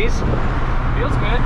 days. Feels good.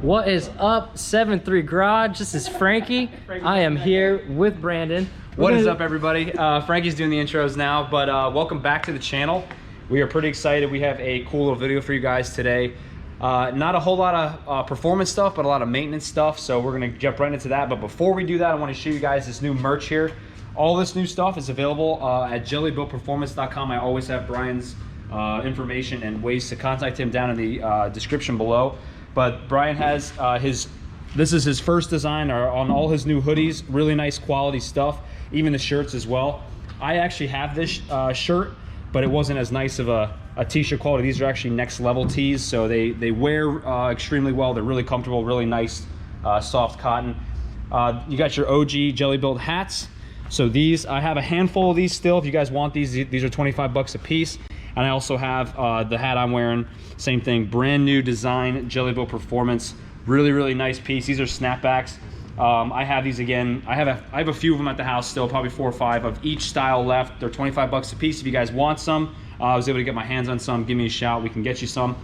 What is up, 7-3 Garage? This is Frankie. I am here with Brandon. What is up, everybody? Frankie's doing the intros now, but welcome back to the channel. We are pretty excited. We have a cool little video for you guys today. Not a whole lot of performance stuff, but a lot of maintenance stuff, so we're gonna jump right into that. But before we do that, I wanna show you guys this new merch here. All this new stuff is available at jelibuiltperformance.com. I always have Brian's information and ways to contact him down in the description below. But Brian has this is his first design on all his new hoodies. Really nice quality stuff, even the shirts as well. I actually have this shirt, but it wasn't as nice of a t-shirt quality. These are actually next level tees, so they wear extremely well. They're really comfortable, really nice soft cotton. You got your OG Jelibuilt hats. So these, I have a handful of these still. If you guys want these are 25 bucks a piece. And I also have the hat I'm wearing, same thing, brand new design, Jelibuilt Performance. Really, really nice piece. These are snapbacks. I have these again. I have a few of them at the house still, probably 4 or 5 of each style left. They're 25 bucks a piece. If you guys want some, I was able to get my hands on some. Give me a shout, we can get you some.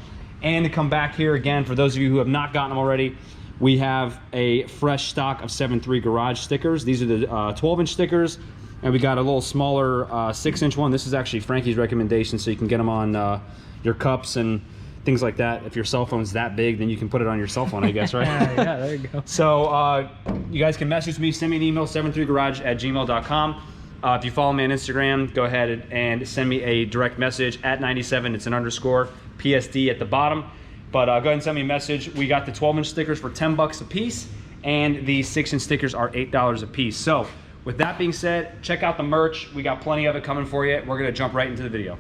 And to come back here again, for those of you who have not gotten them already, we have a fresh stock of 7-3 Garage stickers. These are the 12-inch stickers. And we got a little smaller 6-inch one. This is actually Frankie's recommendation, so you can get them on your cups and things like that. If your cell phone's that big, then you can put it on your cell phone, I guess, right? Yeah, there you go. So you guys can message me, send me an email, 73garage@gmail.com. If you follow me on Instagram, go ahead and send me a direct message at 97. It's an underscore PSD at the bottom. But go ahead and send me a message. We got the 12-inch stickers for 10 bucks a piece, and the 6-inch stickers are $8 a piece. So with that being said, check out the merch. We got plenty of it coming for you. We're gonna jump right into the video.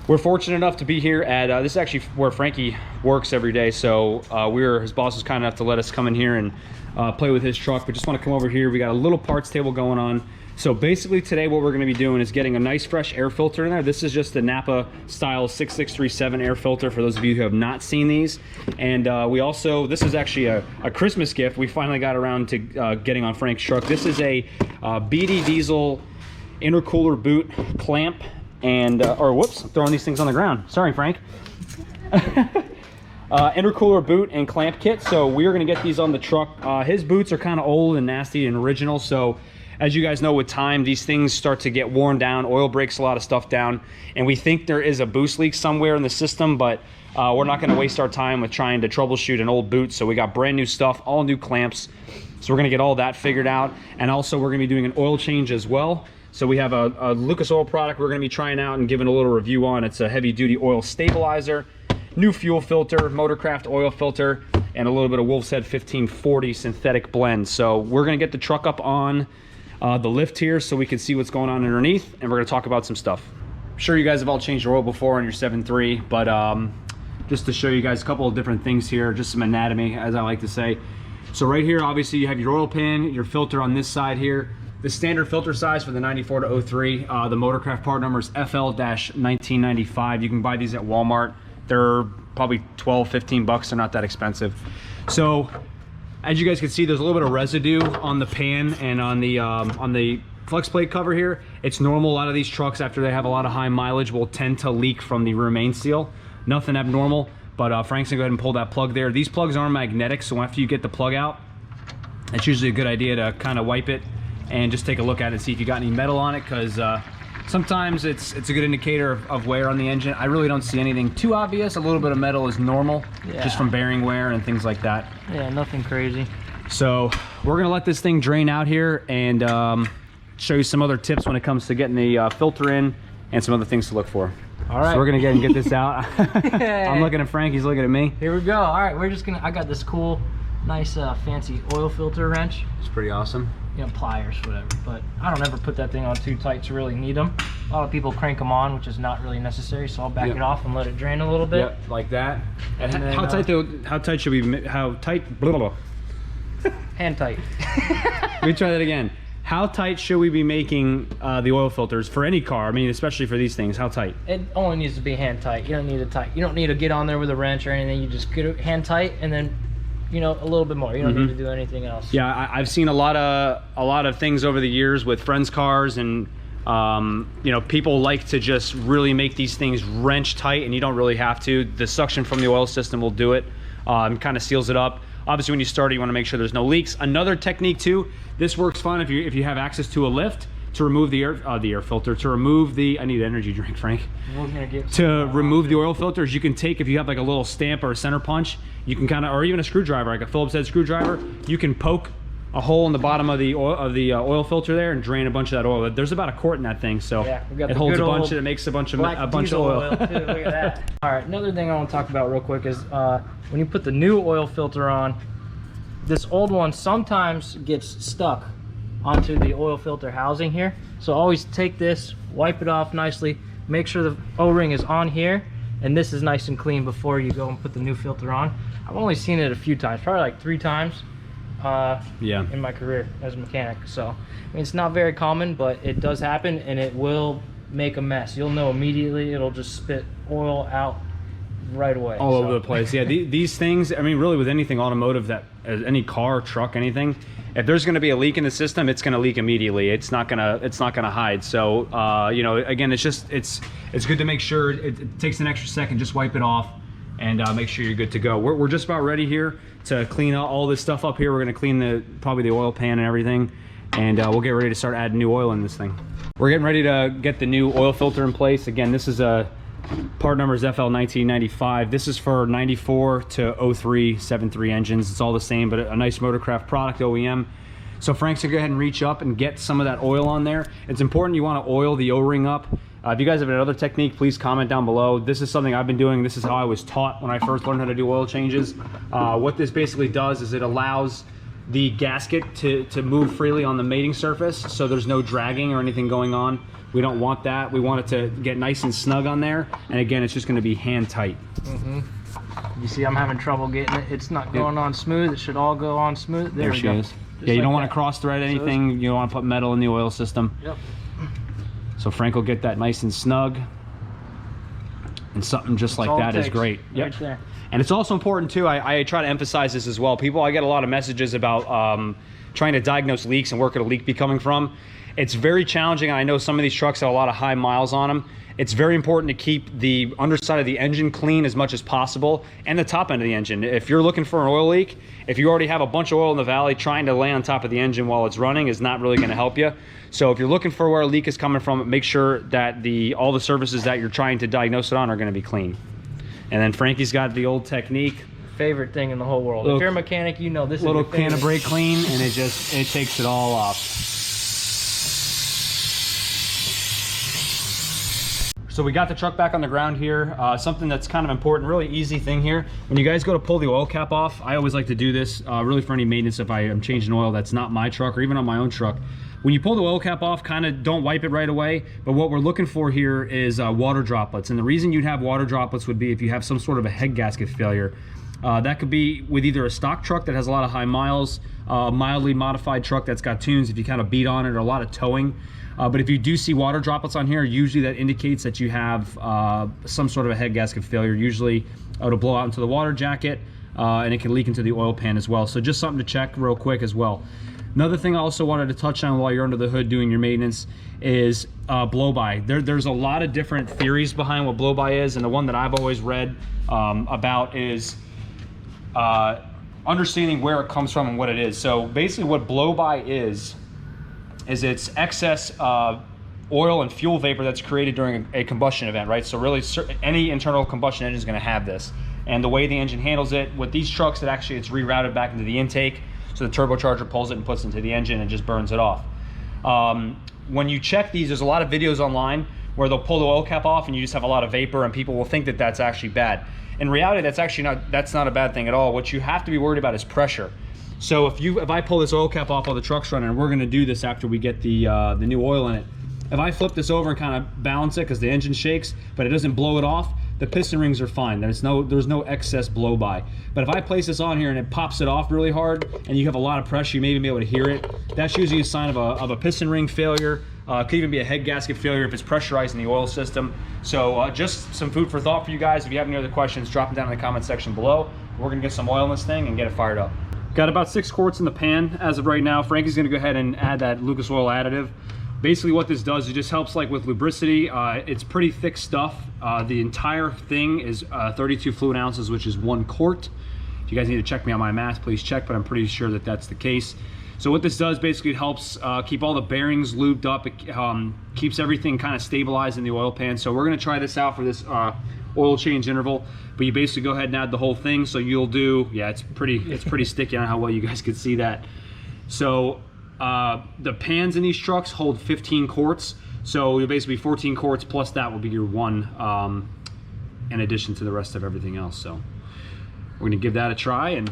We're fortunate enough to be here at, this is actually where Frankie works every day. So his boss was kind enough to let us come in here and play with his truck. We just wanna come over here. We got a little parts table going on. So basically today what we're gonna be doing is getting a nice fresh air filter in there. This is just the Napa style 6637 air filter for those of you who have not seen these. And we also, this is actually a Christmas gift. We finally got around to getting on Frank's truck. This is a BD Diesel intercooler boot clamp and, or whoops, I'm throwing these things on the ground. Sorry, Frank. Intercooler boot and clamp kit. So we're gonna get these on the truck. His boots are kind of old and nasty and original. So as you guys know, with time, these things start to get worn down. Oil breaks a lot of stuff down. And we think there is a boost leak somewhere in the system, but we're not gonna waste our time with trying to troubleshoot an old boot. So we got brand new stuff, all new clamps. So we're gonna get all that figured out. And also we're gonna be doing an oil change as well. So we have a Lucas Oil product we're gonna be trying out and giving a little review on. It's a heavy duty oil stabilizer, new fuel filter, Motorcraft oil filter, and a little bit of Wolf's Head 1540 synthetic blend. So we're gonna get the truck up on the lift here so we can see what's going on underneath, and we're gonna talk about some stuff. I'm sure you guys have all changed your oil before on your 7.3, but just to show you guys a couple of different things here, just some anatomy, as I like to say. So right here, obviously you have your oil pan, your filter on this side here. The standard filter size for the 94 to 03, the Motorcraft part number is FL-1995. You can buy these at Walmart. They're probably 12, 15 bucks. They're not that expensive. So as you guys can see, there's a little bit of residue on the pan and on the flex plate cover here. It's normal. A lot of these trucks, after they have a lot of high mileage, will tend to leak from the remain seal. Nothing abnormal, but Frank's gonna go ahead and pull that plug there. These plugs aren't magnetic, so after you get the plug out, it's usually a good idea to kind of wipe it and just take a look at it and see if you got any metal on it, because sometimes it's a good indicator of wear on the engine. I really don't see anything too obvious. A little bit of metal is normal, just from bearing wear and things like that. Yeah, nothing crazy. So we're gonna let this thing drain out here and show you some other tips when it comes to getting the filter in and some other things to look for. All right. So we're gonna get and get this out. I'm looking at Frank, he's looking at me. Here we go. All right, we're just gonna, I got this cool, nice fancy oil filter wrench. It's pretty awesome. You know, pliers, whatever, but I don't ever put that thing on too tight to really need them. A lot of people crank them on, which is not really necessary, so I'll back it off and let it drain a little bit. Yep, like that. And then, how tight should we, how tight, blah, blah, blah. Hand tight. Let me try that again. How tight should we be making the oil filters for any car? I mean, especially for these things, how tight? It only needs to be hand tight. You don't need it tight. You don't need to get on there with a wrench or anything. You just get it hand tight and then, you know, a little bit more. You don't need to do anything else. Yeah, I've seen a lot of things over the years with friends' cars, and you know, people like to just really make these things wrench tight, and you don't really have to. The suction from the oil system will do it. Kind of seals it up. Obviously, when you start it, you want to make sure there's no leaks. Another technique too, this works fine if you have access to a lift, to remove the air filter, to remove the, I need an energy drink, Frank. We're gonna get to remove the oil filters, you can take, if you have like a little stamp or a center punch, you can kind of, or even a screwdriver, like a Phillips head screwdriver, you can poke a hole in the bottom of the oil filter there and drain a bunch of that oil. There's about a quart in that thing, so yeah, we got it holds a bunch, and it makes a bunch of oil. Too. Look at that. All right, another thing I want to talk about real quick is when you put the new oil filter on, this old one sometimes gets stuck onto the oil filter housing here. So always take this, wipe it off nicely, make sure the O-ring is on here, and this is nice and clean before you go and put the new filter on. I've only seen it a few times, probably like 3 times in my career as a mechanic. So I mean, it's not very common, but it does happen, and it will make a mess. You'll know immediately. It'll just spit oil out right away. All over the place. Yeah, these things, I mean, really with anything automotive, that any car, truck, anything, if there's going to be a leak in the system, it's going to leak immediately. It's not going to hide. So you know, again, it's good to make sure it takes an extra second, just wipe it off and make sure you're good to go. We're just about ready here to clean all this stuff up here. We're going to clean probably the oil pan and everything, and we'll get ready to start adding new oil in this thing. We're getting ready to get the new oil filter in place. Again, this is part number is FL 1995. This is for 94 to 03 7.3 engines. It's all the same, but a nice Motorcraft product, OEM. So Frank's gonna go ahead and reach up and get some of that oil on there. It's important you want to oil the O-ring up. If you guys have another technique, please comment down below. This is something I've been doing. This is how I was taught when I first learned how to do oil changes. What this basically does is it allows the gasket to move freely on the mating surface, so there's no dragging or anything going on. We don't want that. We want it to get nice and snug on there. And again, it's just going to be hand tight. You see, I'm having trouble getting it. It's not going on smooth. It should all go on smooth. There she is. Yeah, you don't want to cross thread anything. You don't want to put metal in the oil system. Yep. So Frank will get that nice and snug. And something just like that is great. Yep. Right there. And it's also important too, I try to emphasize this as well. I get a lot of messages about trying to diagnose leaks and where could a leak be coming from. It's very challenging, and I know some of these trucks have a lot of high miles on them. It's very important to keep the underside of the engine clean as much as possible, and the top end of the engine. If you're looking for an oil leak, if you already have a bunch of oil in the valley, trying to lay on top of the engine while it's running is not really gonna help you. So if you're looking for where a leak is coming from, make sure that all the surfaces that you're trying to diagnose it on are gonna be clean. And then Frankie's got the old technique. Favorite thing in the whole world. If you're a mechanic, you know this is little can of brake clean, and it takes it all off. So we got the truck back on the ground here. Something that's kind of important, really easy thing here. When you guys go to pull the oil cap off, I always like to do this really for any maintenance if I am changing oil that's not my truck or even on my own truck. When you pull the oil cap off, kind of don't wipe it right away, but what we're looking for here is water droplets. And the reason you'd have water droplets would be if you have some sort of a head gasket failure. That could be with either a stock truck that has a lot of high miles, a mildly modified truck that's got tunes if you kind of beat on it, or a lot of towing. But if you do see water droplets on here, usually that indicates that you have some sort of a head gasket failure. Usually it'll blow out into the water jacket, and it can leak into the oil pan as well. So just something to check real quick as well. Another thing I also wanted to touch on while you're under the hood doing your maintenance is blow-by. There's a lot of different theories behind what blow-by is, and the one that I've always read about is understanding where it comes from and what it is. So basically what blow-by is it's excess oil and fuel vapor that's created during a combustion event, right? So really any internal combustion engine is going to have this. And the way the engine handles it, with these trucks, it's rerouted back into the intake. So the turbocharger pulls it and puts it into the engine and just burns it off. When you check these, there's a lot of videos online where they'll pull the oil cap off and you just have a lot of vapor, and people will think that that's actually bad. In reality, that's not a bad thing at all. What you have to be worried about is pressure. So if I pull this oil cap off while the truck's running, and we're gonna do this after we get the new oil in it, If I flip this over and kind of balance it because the engine shakes, but it doesn't blow it off, the piston rings are fine. There's no excess blow by. But if I place this on here and it pops it off really hard and you have a lot of pressure, you may even be able to hear it. That's usually a sign of a piston ring failure. Could even be a head gasket failure if it's pressurizing the oil system. So just some food for thought for you guys. If you have any other questions, drop them down in the comment section below. We're gonna get some oil in this thing and get it fired up. Got about 6 quarts in the pan as of right now. Frankie's gonna go ahead and add that Lucas Oil Additive. Basically what this does, it just helps like with lubricity. It's pretty thick stuff. The entire thing is 32 fluid ounces, which is 1 quart. If you guys need to check me on my math, please check, but I'm pretty sure that that's the case. So what this does, basically it helps keep all the bearings lubed up. It keeps everything kind of stabilized in the oil pan. So we're gonna try this out for this oil change interval, but you basically go ahead and add the whole thing. So you'll do, yeah, it's pretty sticky. I don't know how well you guys could see that. So the pans in these trucks hold 15 quarts. So you'll basically 14 quarts plus that will be your 1 in addition to the rest of everything else. So we're gonna give that a try and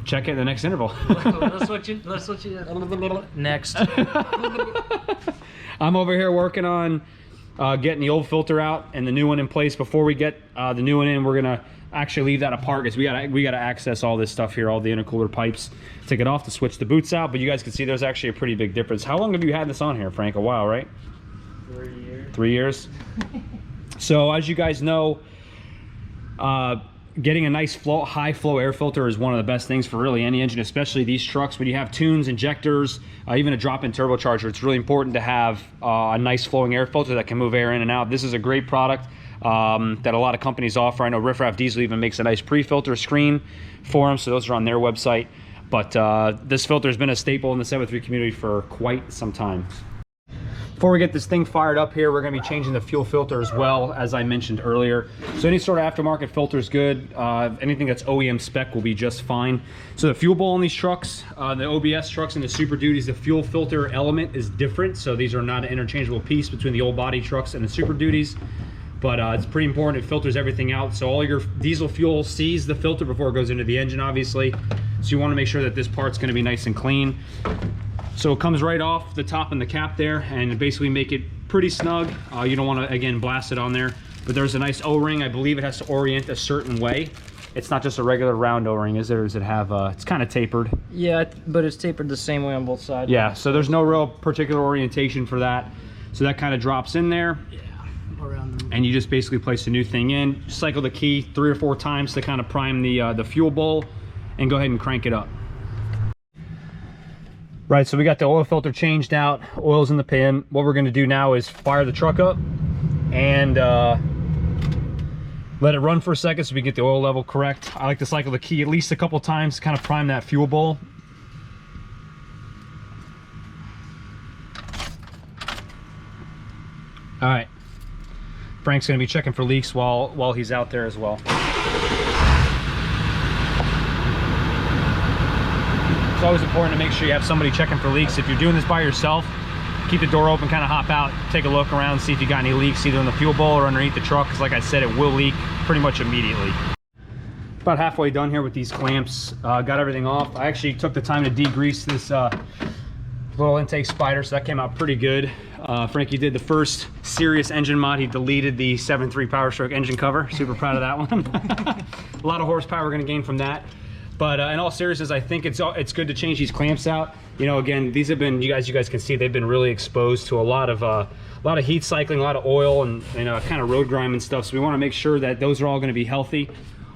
check it in the next interval. Let's switch it next. I'm over here working on getting the old filter out and the new one in place. Before we get the new one in, we're gonna actually leave that apart because we gotta access all this stuff here, all the intercooler pipes, take it off to switch the boots out. But you guys can see there's actually a pretty big difference. How long have you had this on here, Frank? A while, right? 3 years. 3 years. So as you guys know, getting a nice high flow air filter is one of the best things for really any engine, especially these trucks. When you have tunes, injectors, even a drop-in turbocharger, it's really important to have a nice flowing air filter that can move air in and out. This is a great product that a lot of companies offer. I know Riff Raff Diesel even makes a nice pre-filter screen for them, so those are on their website. But this filter has been a staple in the 7.3 community for quite some time. Before we get this thing fired up here, we're going to be changing the fuel filter as well, as I mentioned earlier. So any sort of aftermarket filter is good. Anything that's OEM spec will be just fine. So the fuel bowl on these trucks, the OBS trucks and the Super Duties, the fuel filter element is different. So these are not an interchangeable piece between the old body trucks and the Super Duties. But it's pretty important. It filters everything out. So all your diesel fuel sees the filter before it goes into the engine, obviously. So you want to make sure that this part's going to be nice and clean. So it comes right off the top and the cap there and basically make it pretty snug. You don't want to, again, blast it on there. But there's a nice O-ring. I believe it has to orient a certain way. It's not just a regular round O-ring, is there? Does it have, it's kind of tapered. Yeah, but it's tapered the same way on both sides. Yeah, so there's no real particular orientation for that. So that kind of drops in there. Yeah, around them. And you just basically place the new thing in. Cycle the key 3 or 4 times to kind of prime the fuel bowl and go ahead and crank it up. Right, so we got the oil filter changed out, oil's in the pan. What we're gonna do now is fire the truck up and let it run for a second so we get the oil level correct. I like to cycle the key at least a couple times to kind of prime that fuel bowl. All right, Frank's gonna be checking for leaks while he's out there as well. It's always important to make sure you have somebody checking for leaks. If you're doing this by yourself, keep the door open, kind of hop out, take a look around, see if you got any leaks either in the fuel bowl or underneath the truck, because like I said, it will leak pretty much immediately. About halfway done here with these clamps. Got everything off. I actually took the time to degrease this little intake spider, so that came out pretty good. Frankie did the first serious engine mod. He deleted the 7.3 Powerstroke engine cover. Super proud of that one. A lot of horsepower we're gonna gain from that. But in all seriousness, I think it's good to change these clamps out. You know, again, these have been, you guys can see they've been really exposed to a lot of heat cycling, a lot of oil, and kind of road grime and stuff. So we want to make sure that those are all going to be healthy.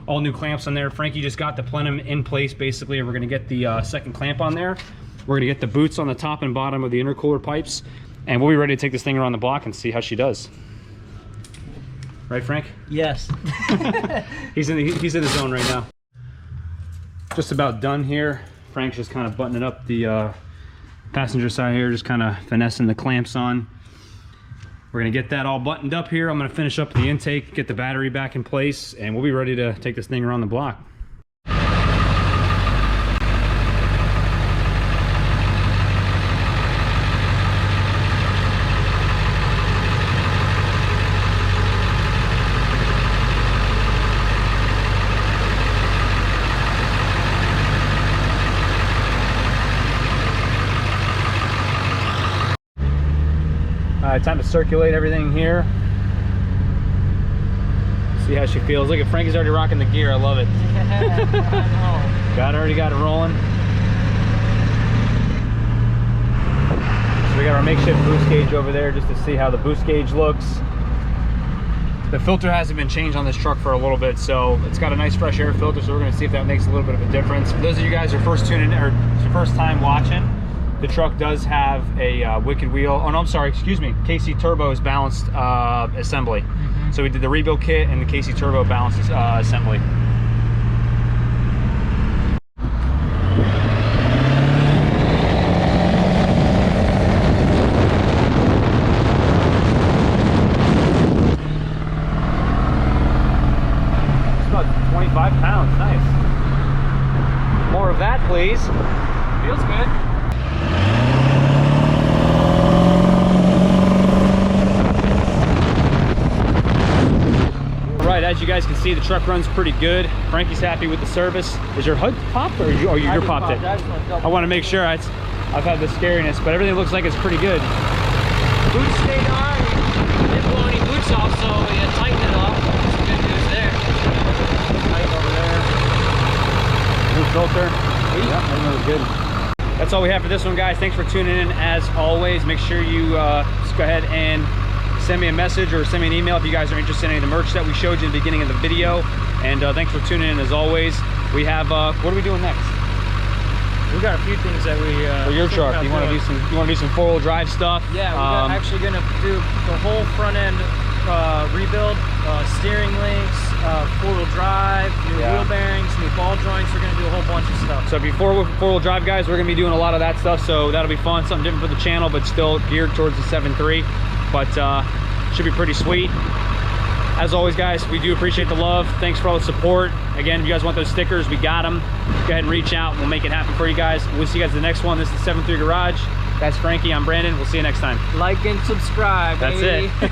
All new clamps on there. Frankie just got the plenum in place basically. We're going to get the second clamp on there. We're going to get the boots on the top and bottom of the intercooler pipes, and we'll be ready to take this thing around the block and see how she does. Right, Frank? Yes. He's in the zone right now. Just about done here. Frank's just kind of buttoning up the passenger side here, just kind of finessing the clamps on. We're gonna get that all buttoned up here. I'm gonna finish up the intake, get the battery back in place, and we'll be ready to take this thing around the block. right, time to circulate everything here. See how she feels. Look at Frankie's already rocking the gear. I love it. Already got it rolling. So we got our makeshift boost gauge over there just to see how the boost gauge looks. The filter hasn't been changed on this truck for a little bit, so it's got a nice fresh air filter, so we're going to see if that makes a little bit of a difference. For those of you guys who are first tuning in, or it's your first time watching, the truck does have a wicked wheel. Oh no, I'm sorry, excuse me. KC Turbo's balanced assembly. So we did the rebuild kit and the KC Turbo balanced assembly. It's about 25 pounds, nice. More of that, please. Feels good. Right, as you guys can see, the truck runs pretty good. Frankie's happy with the service. Is your HUD popped, or you're popped it? I want to make sure. I've had the scariness, but everything looks like it's pretty good. Boots stayed on. Didn't blow any boots off, so we had tightened it off. Some good news there. Tight over there. New filter. Yeah, that was good. That's all we have for this one, guys. Thanks for tuning in as always. Make sure you just go ahead and send me a message or send me an email if you guys are interested in any of the merch that we showed you in the beginning of the video. And thanks for tuning in as always. We have what are we doing next? We got a few things that we for your truck. You want to do some 4-wheel drive stuff? Yeah, we're actually gonna do the whole front end rebuild, steering links, 4-wheel drive, new wheel bearings, new ball joints. We're gonna do a whole bunch of stuff. So before 4-wheel drive, guys, we're gonna be doing a lot of that stuff. So that'll be fun, something different for the channel, but still geared towards the 7.3. But should be pretty sweet. As always, guys, we do appreciate the love. Thanks for all the support. Again, if you guys want those stickers, we got them. Go ahead and reach out. We'll make it happen for you guys. We'll see you guys in the next one. This is the 7.3 Garage. That's Frankie. I'm Brandon. We'll see you next time. Like and subscribe. That's baby. it.